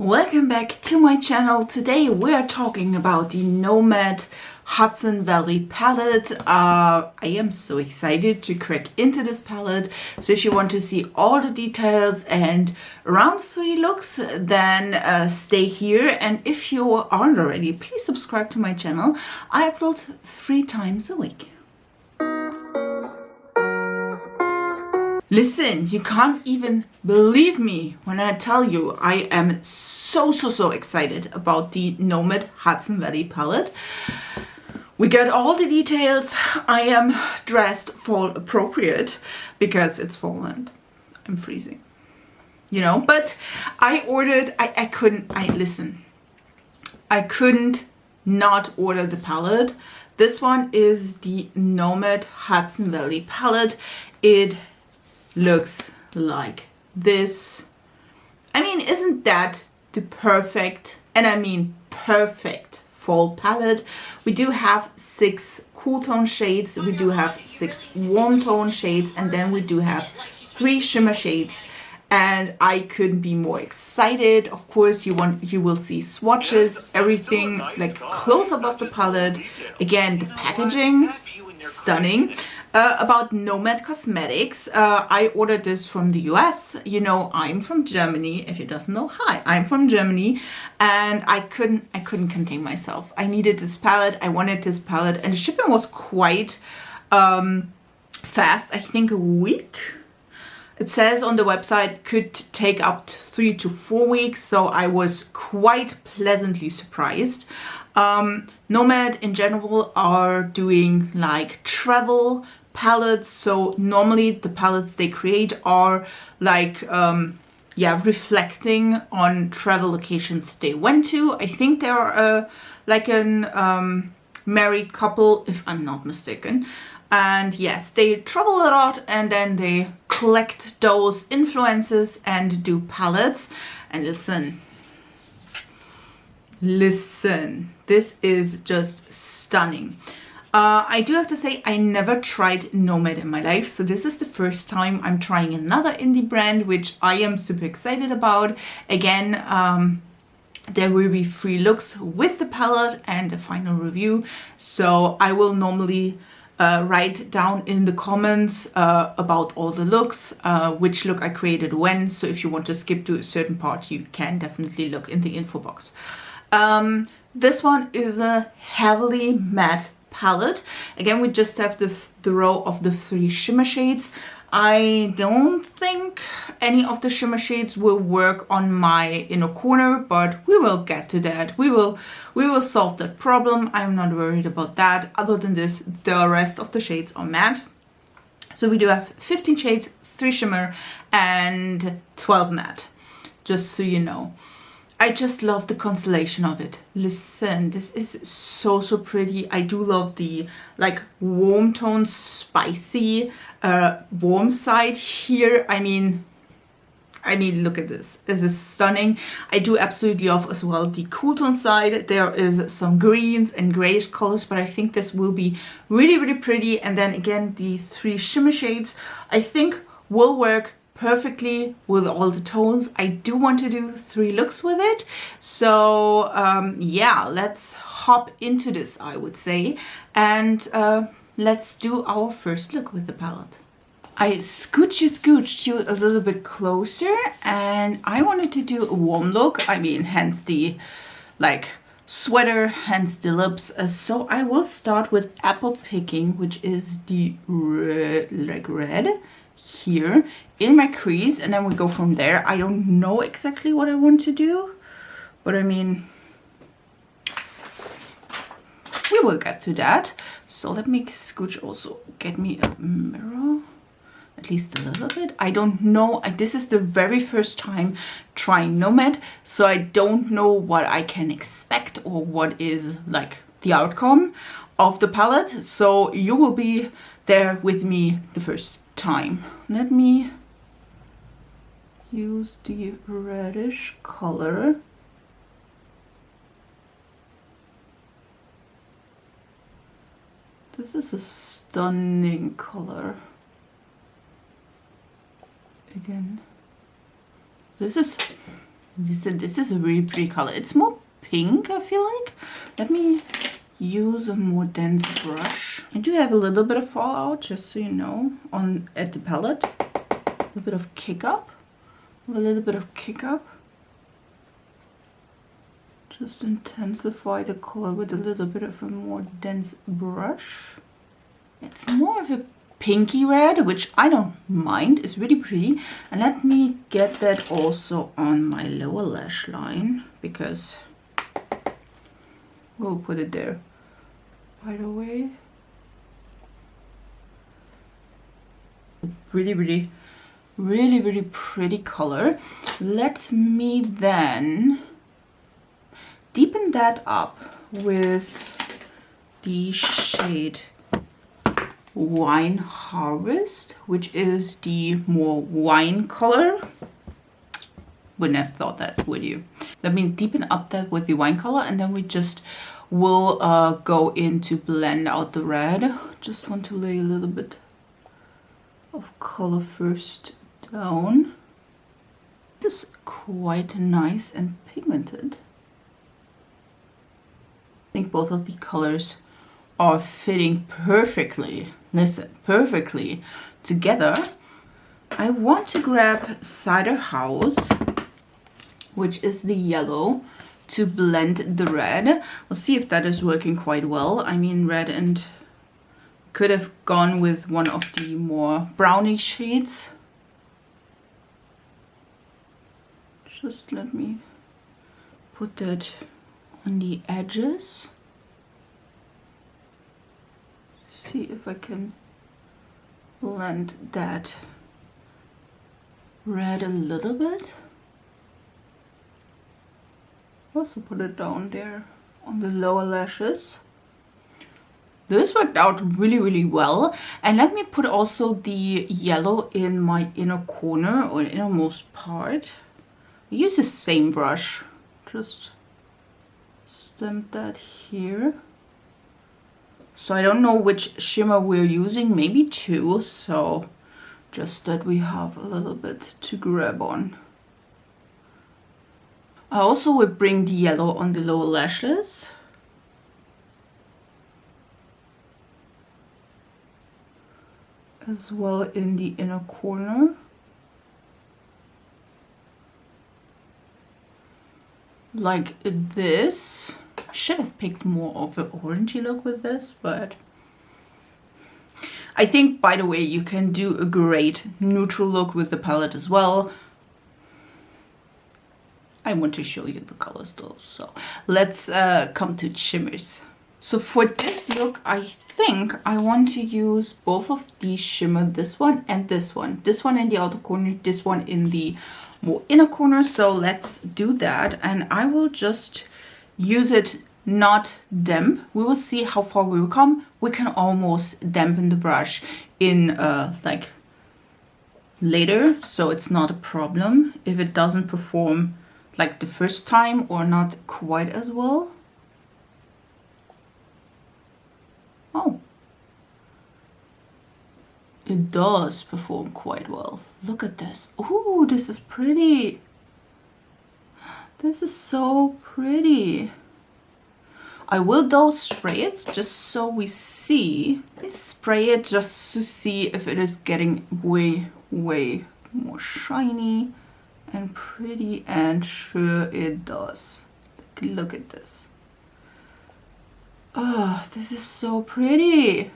Welcome back to my channel. Today we're talking about the Nomad Hudson Valley palette. I am so excited to crack into this palette. So if you want to see all the details and around 3 looks, then stay here. And if you aren't already, please subscribe to my channel. I upload 3 times a week. Listen, you can't even believe me when I tell you I am so excited about the Nomad Hudson Valley palette. We got all the details. I am dressed fall appropriate because it's fall and I'm freezing, you know, but I ordered, I couldn't not order the palette. This one is the Nomad Hudson Valley palette. It looks like this. I mean, isn't that the perfect, and I mean perfect, fall palette? We do have 6 cool tone shades, we do have 6 warm tone shades, and then we do have 3 shimmer shades. And I couldn't be more excited. Of course, you will see swatches, everything like close up of the palette. Again, the packaging, stunning. About Nomad Cosmetics, I ordered this from the US. You know, I'm from Germany. If you doesn't know, hi, I'm from Germany, and I couldn't contain myself. I needed this palette. I wanted this palette, and the shipping was quite fast. I think a week. It says on the website could take up to 3 to 4 weeks, so I was quite pleasantly surprised. Nomad in general are doing like travel palettes, so normally the palettes they create are like reflecting on travel locations they went to. I think they are like an married couple, if I'm not mistaken. And yes, they travel a lot and then they collect those influences and do palettes. And listen, this is just stunning. I do have to say I never tried Nomad in my life, so this is the first time I'm trying another indie brand, which I am super excited about. Again, there will be 3 looks with the palette and a final review, so I will normally write down in the comments about all the looks, which look I created when, so if you want to skip to a certain part, you can definitely look in the info box. This one is a heavily matte palette. Again, we just have the row of the 3 shimmer shades. I don't think any of the shimmer shades will work on my inner corner, but we will get to that. We will solve that problem. I'm not worried about that. Other than this, the rest of the shades are matte. So we do have 15 shades, 3 shimmer and 12 matte, just so you know. I just love the constellation of it. Listen, this is so pretty. I do love the like warm tone, spicy, warm side here. I mean, look at this. This is stunning. I do absolutely love as well the cool tone side. There is some greens and grayish colors, but I think this will be really pretty. And then again, these 3 shimmer shades, I think will work perfectly with all the tones. I do want to do 3 looks with it. So yeah, let's hop into this, I would say. And let's do our first look with the palette. I scooched you a little bit closer, and I wanted to do a warm look. I mean, hence the like sweater, hence the lips. So I will start with apple picking, which is the red here in my crease, and then we go from there. I don't know exactly what I want to do, but I mean, we will get to that. So let me scooch, also get me a mirror, at least a little bit. I don't know, this is the very first time trying Nomad, so I don't know what I can expect or what is like the outcome of the palette. So you will be there with me the first time. Let me use the reddish color. This is a stunning color. Again, this is This is a really pretty color. It's more pink, I feel like. Let me use a more dense brush. I do have a little bit of fallout, just so you know, at the palette. A little bit of kick up. A little bit of kick up. Just intensify the color with a little bit of a more dense brush. It's more of a pinky red, which I don't mind. It's really pretty. And let me get that also on my lower lash line, because we'll put it there right away. Really pretty color. Let me then deepen that up with the shade Wine Harvest, which is the more wine color. Wouldn't have thought that, would you? Let me deepen up that with the wine color, and then we just will go in to blend out the red. Just want to lay a little bit of color first down. This is quite nice and pigmented. I think both of the colors are fitting perfectly, listen, perfectly together. I want to grab Cider House, which is the yellow, to blend the red. We'll see if that is working quite well. I mean, red, and could have gone with one of the more brownie shades. Just let me put that on the edges. See if I can blend that red a little bit. Also put it down there on the lower lashes. This worked out really well. And let me put also the yellow in my inner corner or innermost part. I use the same brush. Just stamp that here. So I don't know which shimmer we're using, maybe two, so just that we have a little bit to grab on. I also will bring the yellow on the lower lashes. As well in the inner corner. Like this. I should have picked more of an orangey look with this, but I think, by the way, you can do a great neutral look with the palette as well. I want to show you the colors though, so let's come to shimmers. So for this look, I think I want to use both of these shimmer, this one and this one. This one in the outer corner, this one in the more inner corner. So let's do that, and I will just use it not damp. We will see how far we will come. We can almost dampen the brush in like later, so it's not a problem if it doesn't perform like the first time or not quite as well. Oh, it does perform quite well. Look at this. Ooh, this is pretty. This is so pretty. I will though spray it just so we see. Let's spray it just to see if it is getting way more shiny and pretty, and sure it does. Look at this. Oh, this is so pretty.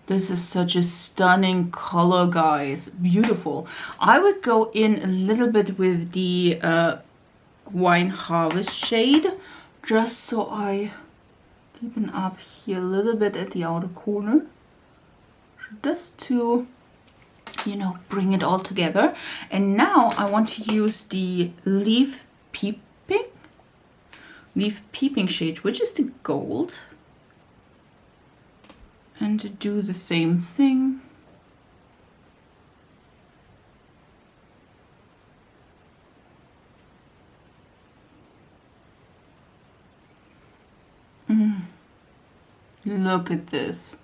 This is such a stunning color, guys. Beautiful. I would go in a little bit with the Wine Harvest shade, just so I deepen up here a little bit at the outer corner, just to, you know, bring it all together. And now I want to use the Leaf Peeping shade, which is the gold, and to do the same thing. Look at this.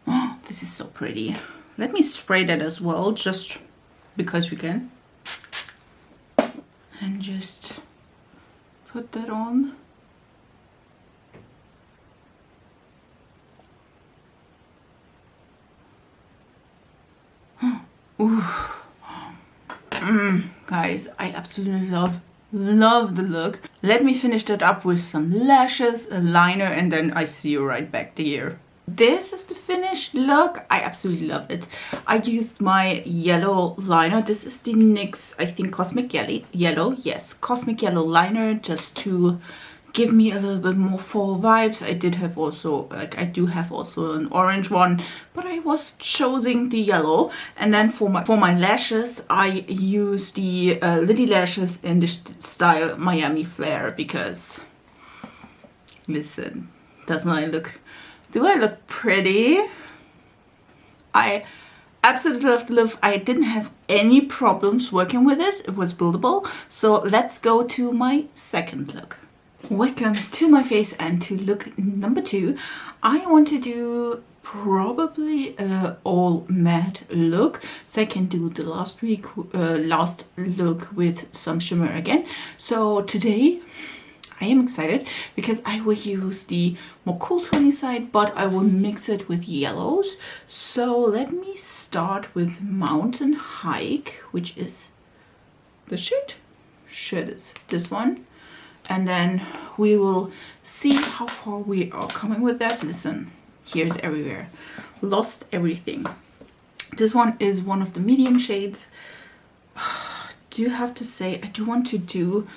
Oh, this is so pretty. let me spray that as well, just because we can. And just put that on. Ooh. Guys, I absolutely love the look. Let me finish that up with some lashes, a liner, and then I see you right back there. This is the finished look. I absolutely love it. I used my yellow liner. This is the NYX, I think, Cosmic Yellow. Yes, Cosmic Yellow liner, just to give me a little bit more fall vibes. I did have also, like, I do have also an orange one, but I was choosing the yellow. And then for my lashes, I use the Liddy lashes in the style Miami Flare, because listen, doesn't I look, do I look pretty? I absolutely love the look. I didn't have any problems working with it. It was buildable. So let's go to my second look. Welcome to my face and to look number 2. I want to do probably a all matte look, so I can do the last look with some shimmer again. So today I am excited because I will use the more cool tony side, but I will mix it with yellows. So let me start with Mountain Hike, which is the shade is this one. And then we will see how far we are coming with that. Listen, here's everywhere. Lost everything. This one is one of the medium shades. Do have to say, I do want to do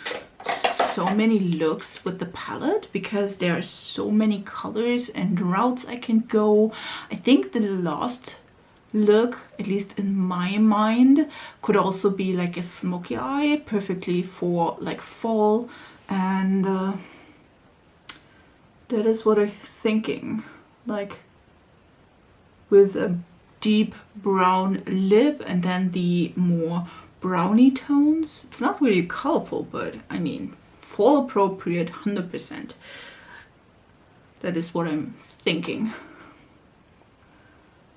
so many looks with the palette because there are so many colors and routes I can go. I think the last look, at least in my mind, could also be like a smoky eye, perfectly for like fall. And that is what I'm thinking, like with a deep brown lip and then the more browny tones. It's not really colorful, but I mean, fall appropriate 100%. That is what I'm thinking.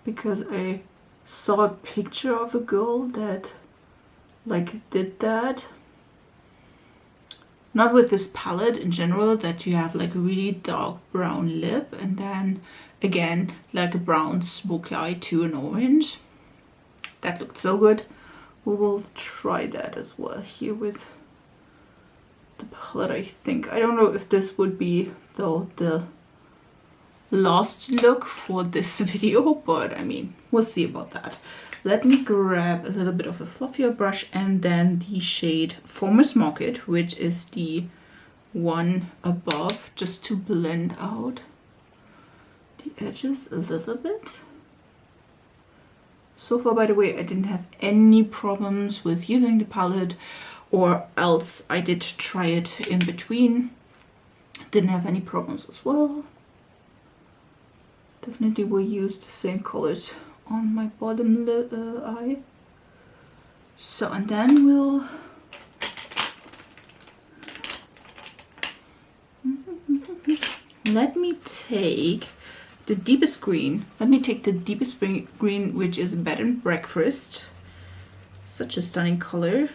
Because I saw a picture of a girl that like did that. Not with this palette in general, that you have like a really dark brown lip and then again like a brown smoky eye to an orange. That looked so good. We will try that as well here with the palette, I think. I don't know if this would be though the last look for this video, but I mean, we'll see about that. Let me grab a little bit of a fluffier brush and then the shade Farmer's Market, which is the one above, just to blend out the edges a little bit. So far, by the way, I didn't have any problems with using the palette, or else I did try it in between. Didn't have any problems as well. Definitely will use the same colors on my bottom eye. So, and then we'll let me take the deepest green. Let me take the deepest green, which is Bed and Breakfast. Such a stunning color.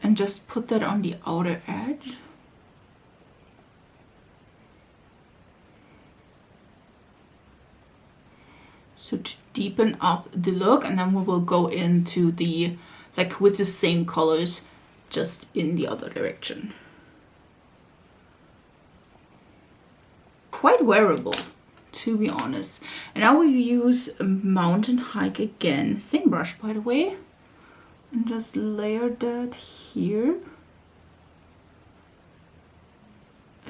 And just put that on the outer edge. So to deepen up the look, and then we will go into the, like with the same colors, just in the other direction. Quite wearable, to be honest. And I will use Mountain Hike again. Same brush, by the way. And just layer that here.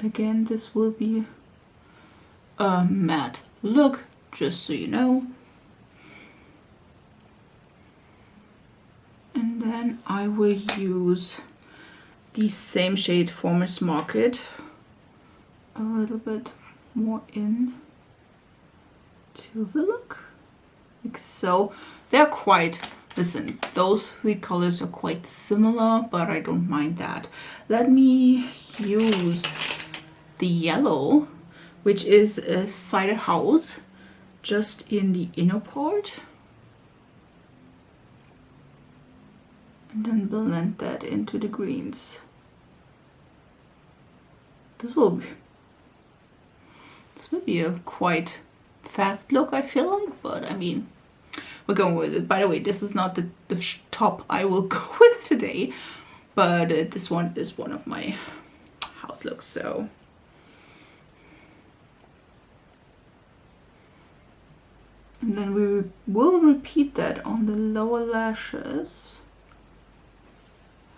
Again, this will be a matte look, just so you know. And then I will use the same shade Farmer's Market a little bit more in to the look, like so. They're quite, listen, those three colors are quite similar, but I don't mind that. Let me use the yellow, which is a Cider House, just in the inner part. And then blend that into the greens. This will be a quite fast look, I feel like, but I mean, we're going with it. By the way, this is not the top I will go with today, but this one is one of my house looks, so. And then we will repeat that on the lower lashes.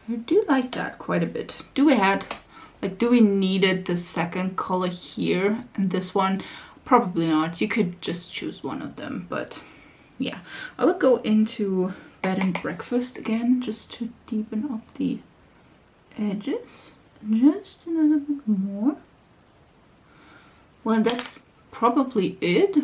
I do like that quite a bit. Do we needed the second color here and this one? Probably not. You could just choose one of them, but yeah. I will go into bed and breakfast again just to deepen up the edges just a little bit more. Well, that's probably it.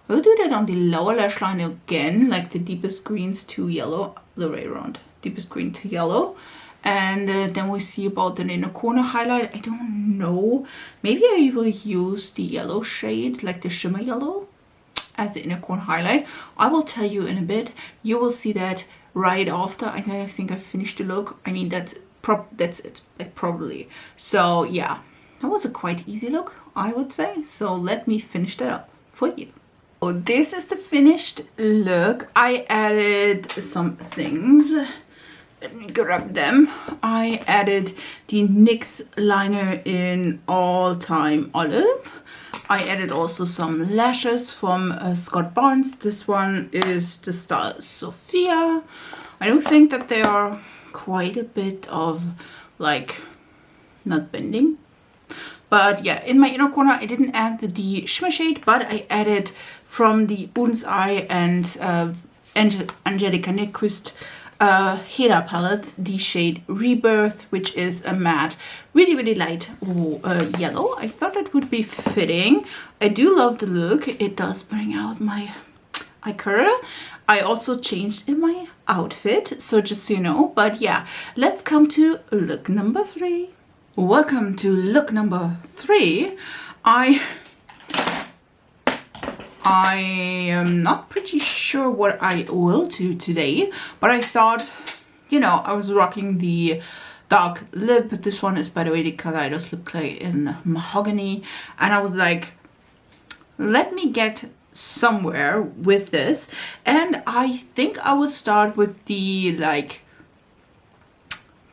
We'll do that on the lower lash line again, like the deepest greens to yellow, the way around, deepest green to yellow. And then we see about the inner corner highlight. I don't know, maybe I will use the yellow shade, like the shimmer yellow, as the inner corner highlight. I will tell you in a bit. You will see that right after I kind of think I finished the look. I mean, that's it, like probably. So yeah, that was a quite easy look, I would say. So let me finish that up for you. So this is the finished look. I added some things. Let me grab them. I added the NYX liner in All Time Olive. I added also some lashes from Scott Barnes. This one is the style SOCIA. I don't think that they are quite a bit of like not bending. But yeah, in my inner corner, I didn't add the shimmer shade, but I added from the Boden's Eye and Angelica Nyquist Heda palette, the shade Rebirth, which is a matte, really light yellow. I thought it would be fitting. I do love the look. It does bring out my eye color. I also changed in my outfit, so just so you know. But yeah, let's come to look number 3. Welcome to look number 3. I am not pretty sure what I will do today, but I thought, you know, I was rocking the dark lip. This one is, by the way, the Kaleidos lip clay in mahogany, and I was like, let me get somewhere with this, and I think I would start with the like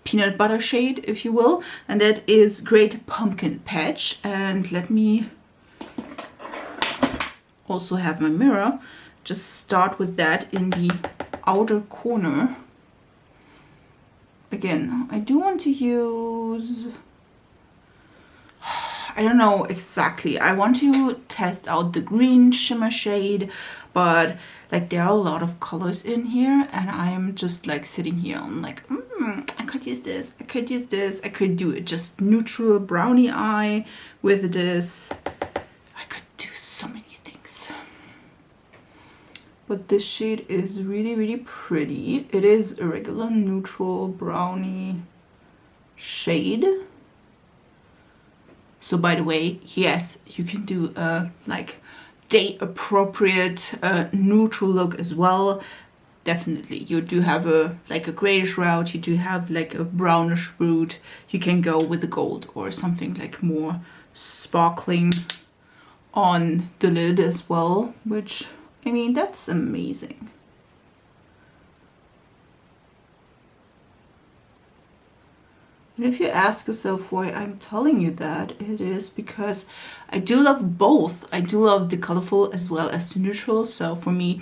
peanut butter shade, if you will, and that is Great Pumpkin Patch. And let me also have my mirror, just start with that in the outer corner. Again, I do want to use, I don't know exactly, I want to test out the green shimmer shade, but like there are a lot of colors in here, and I'm just like sitting here on like, I could use this, I could use this, I could do it just neutral brownie eye with this. I could do so many things. But this shade is really pretty. It is a regular neutral brownie shade. So by the way, yes, you can do a like day appropriate neutral look as well. Definitely, you do have a like a grayish route, you do have like a brownish route. You can go with the gold or something like more sparkling on the lid as well, which, I mean, that's amazing. And if you ask yourself why I'm telling you that, it is because I do love both. I do love the colorful as well as the neutral. So for me,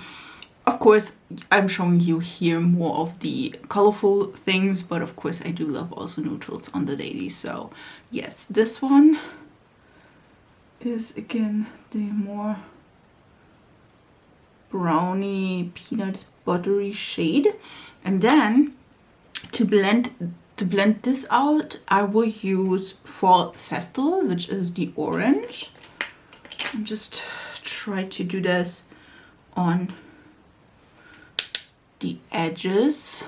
of course, I'm showing you here more of the colorful things, but of course I do love also neutrals on the daily. So yes, this one is again the more brownie peanut buttery shade. And then to blend this out, I will use Fall Festival, which is the orange. And just try to do this on the edges,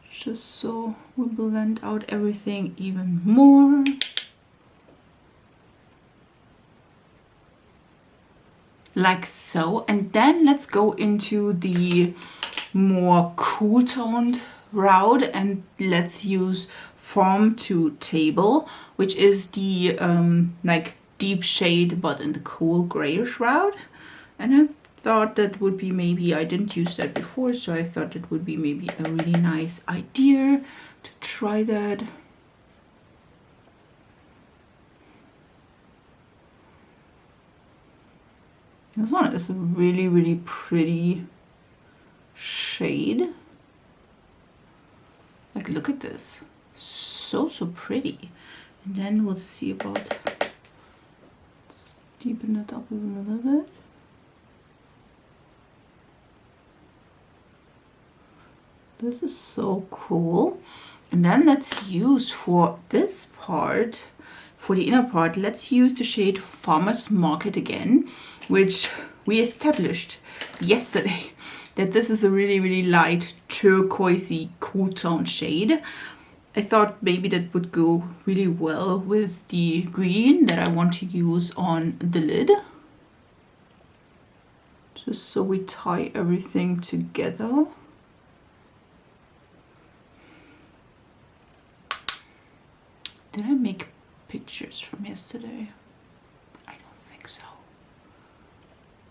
just so we blend out everything even more. like so. And then let's go into the more cool toned route, and let's use Form to Table, which is the like deep shade but in the cool grayish route. And I thought that would be maybe, I didn't use that before, so I thought it would be maybe a really nice idea to try that. This one is a really, really pretty shade. Like, look at this. So pretty. And then we'll see about, let's deepen it up a little bit. This is so cool. And then let's use for this part, for the inner part, let's use the shade Farmer's Market again, which we established yesterday that this is a really, really light turquoisey cool tone shade. I thought maybe that would go really well with the green that I want to use on the lid. Just so we tie everything together. Did I make pictures from yesterday? I don't think so.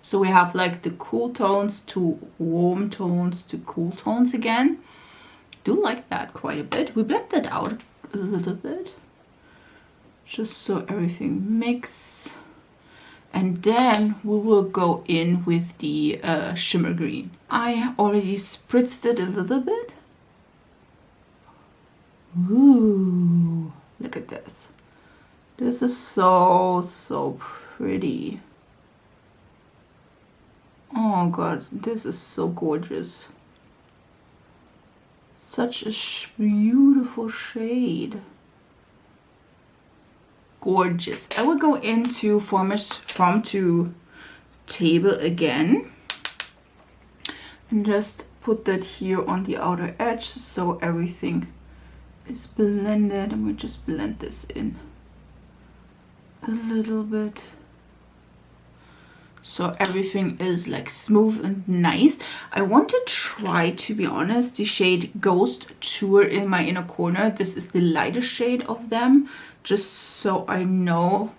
So we have like the cool tones to warm tones to cool tones again. Do like that quite a bit. We blend that out a little bit, just so everything mix. And then we will go in with the shimmer green. I already spritzed it a little bit. Ooh, look at this. This is so pretty. Oh God, this is so gorgeous. Such a beautiful shade. Gorgeous. I will go into Form to Table again and just put that here on the outer edge so everything is blended. And we'll just blend this in a little bit so everything is like smooth and nice. I want to try, to be honest, the shade Ghost Tour in my inner corner. This is the lightest shade of them, just so I know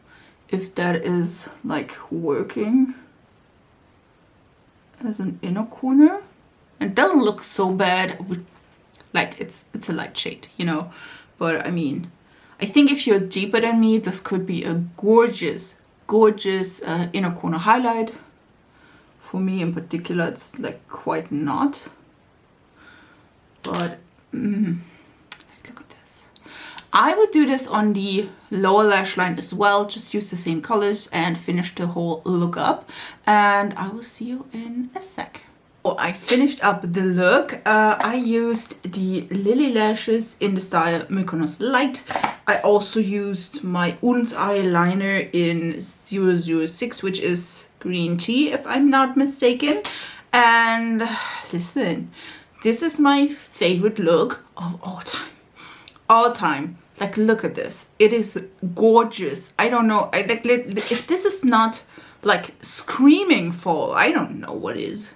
if that is like working as an inner corner. It doesn't look so bad, like it's a light shade, you know, but I mean, I think if you're deeper than me, this could be a gorgeous inner corner highlight. For me in particular, it's like quite not, but look at this. I would do this on the lower lash line as well, just use the same colors and finish the whole look up, and I will see you in a sec. I finished up the look. I used the Lily lashes in the style Mykonos Light. I also used my Un's eyeliner in 006, which is green tea, if I'm not mistaken. And listen, this is my favorite look of all time. All time. Like, look at this. It is gorgeous. I don't know. If this is not like screaming fall, I don't know what is.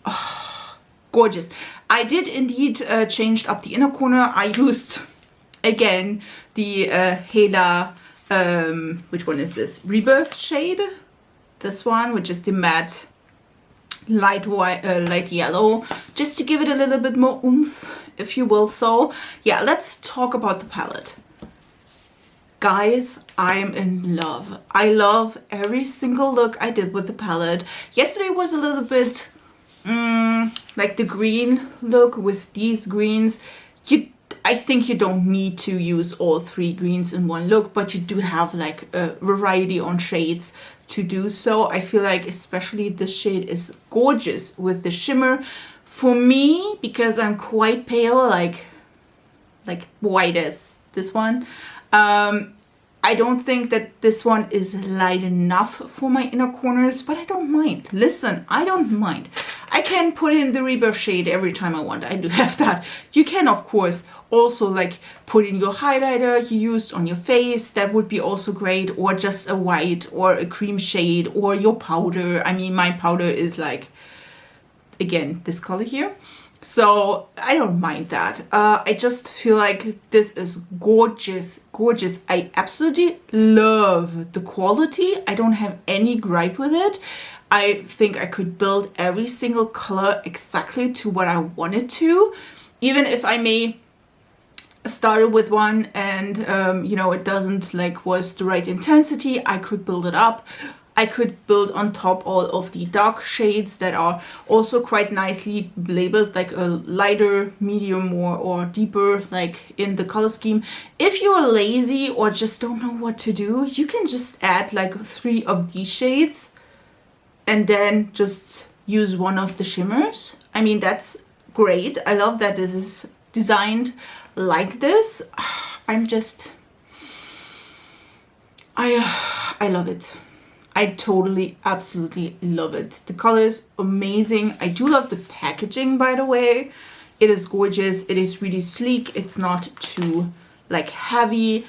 Oh, gorgeous. I did indeed changed up the inner corner. I used again the Hela, which one is this? Rebirth shade. This one, which is the matte light white, light yellow, just to give it a little bit more oomph, if you will. So yeah, let's talk about the palette. Guys, I'm in love. I love every single look I did with the palette. Yesterday was a little bit like the green look with these greens. I think you don't need to use all three greens in one look, but you do have like a variety on shades to do so. I feel like especially this shade is gorgeous with the shimmer. For me, because I'm quite pale, like white as this one, I I don't think that this one is light enough for my inner corners, but I don't mind. Listen, I don't mind. I can put in the rebirth shade every time I want. I do have that. You can, of course, also like put in your highlighter you used on your face. That would be also great. Or just a white or a cream shade or your powder. I mean, my powder is like, again, this color here. So I don't mind that. I just feel like this is gorgeous, gorgeous. I absolutely love the quality. I don't have any gripe with it. I think I could build every single color exactly to what I wanted to. Even if I may started with one and you know, it doesn't like was the right intensity, I could build it up. I could build on top all of the dark shades that are also quite nicely labeled, like a lighter, medium, or deeper, like in the color scheme. If you're lazy or just don't know what to do, you can just add like 3 of these shades and then just use one of the shimmers. I mean, that's great. I love that this is designed like this. I'm just, I love it. I totally, absolutely love it. The color is amazing. I do love the packaging, by the way. It is gorgeous. It is really sleek. It's not too like heavy.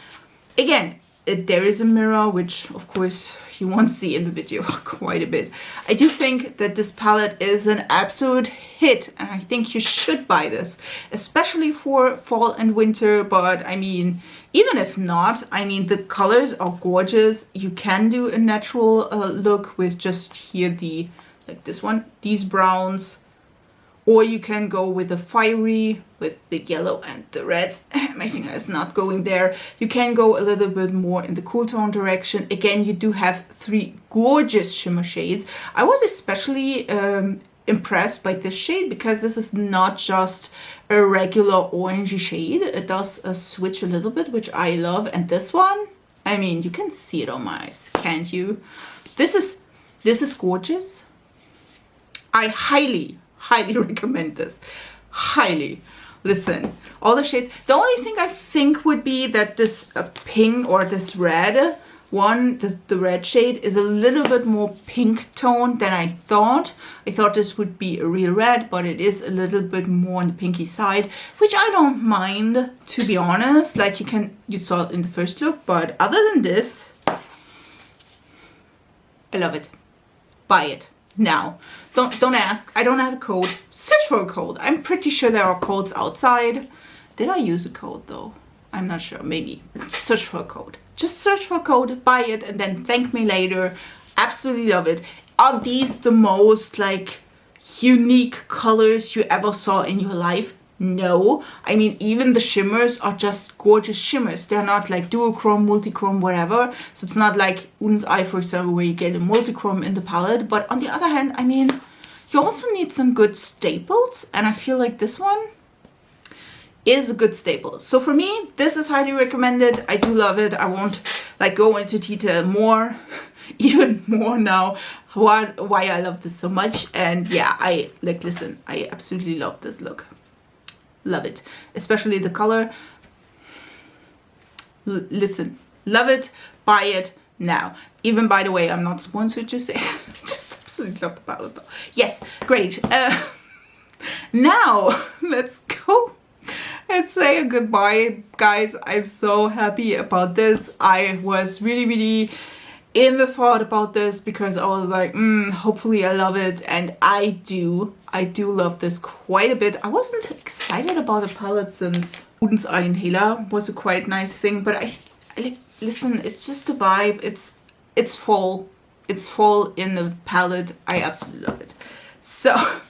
Again, there is a mirror, which of course you won't see in the video quite a bit. I do think that this palette is an absolute hit, and I think you should buy this, especially for fall and winter. But I mean, even if not, I mean, the colors are gorgeous. You can do a natural look with just here the, like this one, these browns, or you can go with the fiery, with the yellow and the red. My finger is not going there. You can go a little bit more in the cool tone direction. Again, you do have 3 gorgeous shimmer shades. I was especially impressed by this shade because this is not just a regular orangey shade. It does switch a little bit, which I love. And this one, I mean, you can see it on my eyes, can't you? This is gorgeous. I highly recommend this. Highly. Listen, all the shades. The only thing I think would be that this pink or this red one, the red shade, is a little bit more pink tone than I thought. I thought this would be a real red, but it is a little bit more on the pinky side, which I don't mind, to be honest. Like you saw it in the first look, but other than this, I love it. Buy it. Now, don't ask. I don't have a code. Search for a code. I'm pretty sure there are codes outside. Did I use a code though? I'm not sure. Maybe. Search for a code. Just search for a code, buy it, and then thank me later. Absolutely love it. Are these the most like unique colors you ever saw in your life? No. I mean, even the shimmers are just gorgeous shimmers. They're not like duochrome, multichrome, whatever. So it's not like Uden's Eye, for example, where you get a multichrome in the palette. But on the other hand, I mean, you also need some good staples. And I feel like this one is a good staple. So for me, this is highly recommended. I do love it. I won't like go into detail more, even more now, why I love this so much. And yeah, I like, listen, I absolutely love this look. Love it, especially the color. Listen, love it, buy it now. Even, by the way, I'm not sponsored to say. Just absolutely love the palette though. Yes, great. Now let's go and say a goodbye, guys. I'm so happy about this. I was really in the thought about this because I was like, hopefully I love it, and I do love this quite a bit. I wasn't excited about the palette since Uden's Eye Inhaler was a quite nice thing, but I like, listen, it's just a vibe. It's fall in the palette. I absolutely love it. So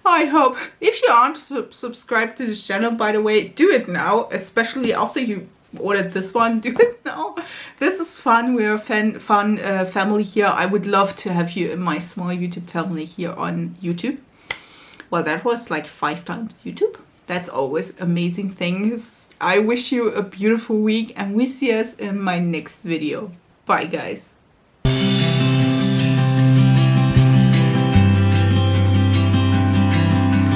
I hope, if you aren't subscribed to this channel, by the way, do it now, especially after you ordered this one. Do it now. This is fun. We're a fun family here. I would love to have you in my small YouTube family here on YouTube. Well, that was like 5 times YouTube. That's always amazing things. I wish you a beautiful week, and we see us in my next video. Bye, guys.